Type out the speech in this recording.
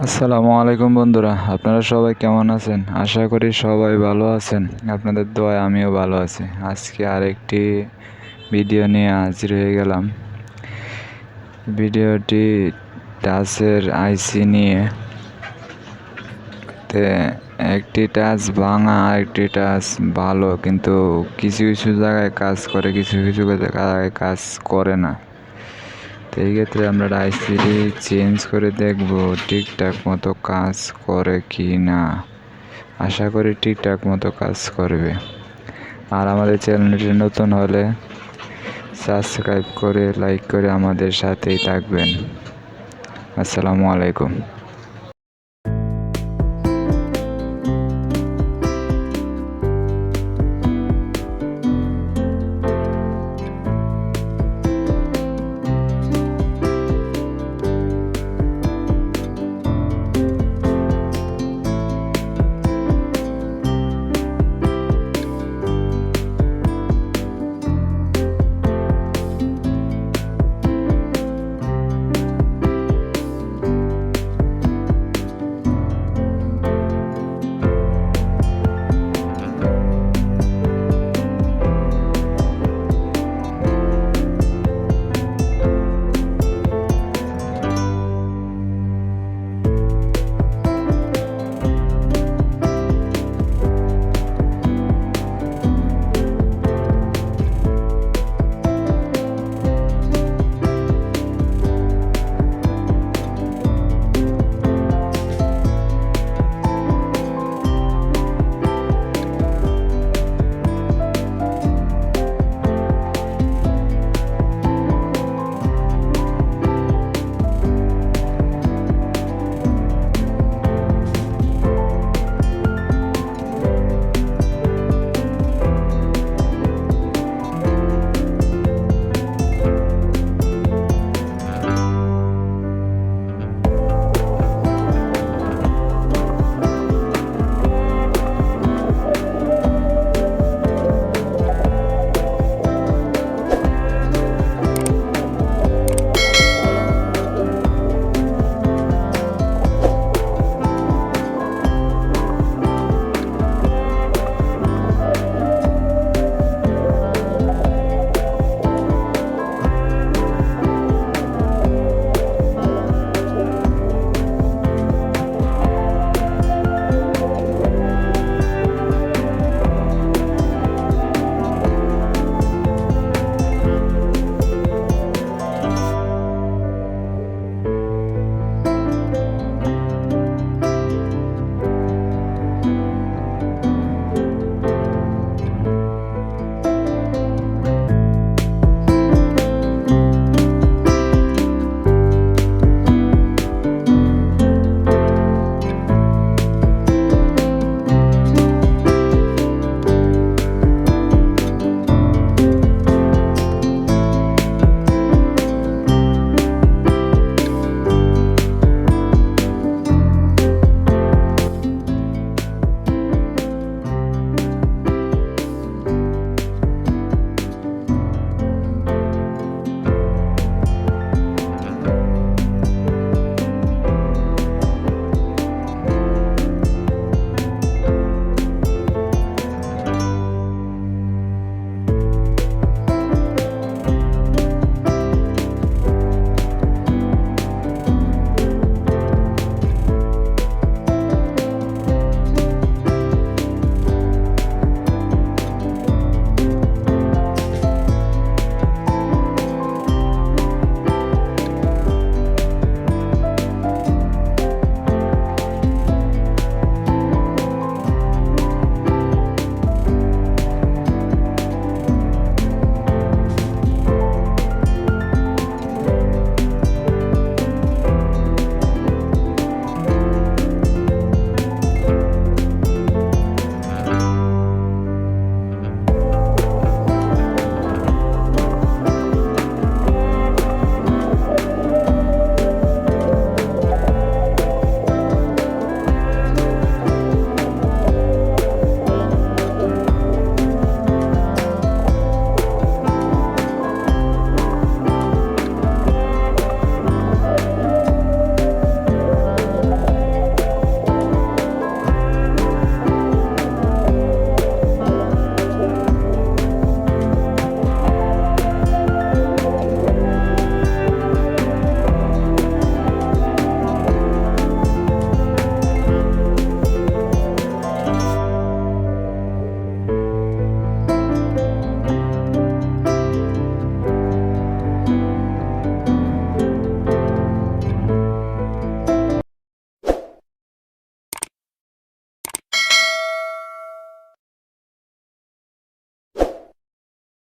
আসসালামু আলাইকুম বন্ধুরা, আপনারা সবাই কেমন আছেন? আশা করি সবাই ভালো আছেন। আপনাদের দোয়ায় আমিও ভালো আছি। আজকে আরেকটি ভিডিও নিয়ে হাজির হয়ে গেলাম। ভিডিওটি টাচের আইসি নিয়ে। একটি টাচ ভাঙা, একটি টাচ ভালো, কিন্তু কিছু কিছু জায়গায় কাজ করে, কিছু কিছু জায়গায় কাজ করে না। তো এই ক্ষেত্রে আমরা আইসিটি চেঞ্জ করে দেখব ঠিকঠাক মতো কাজ করে কি না। আশা করি ঠিকঠাক মতো কাজ করবে। আর আমাদের চ্যানেলটি নতুন হলে সাবস্ক্রাইব করে লাইক করে আমাদের সাথেই থাকবেন। আসসালামু আলাইকুম।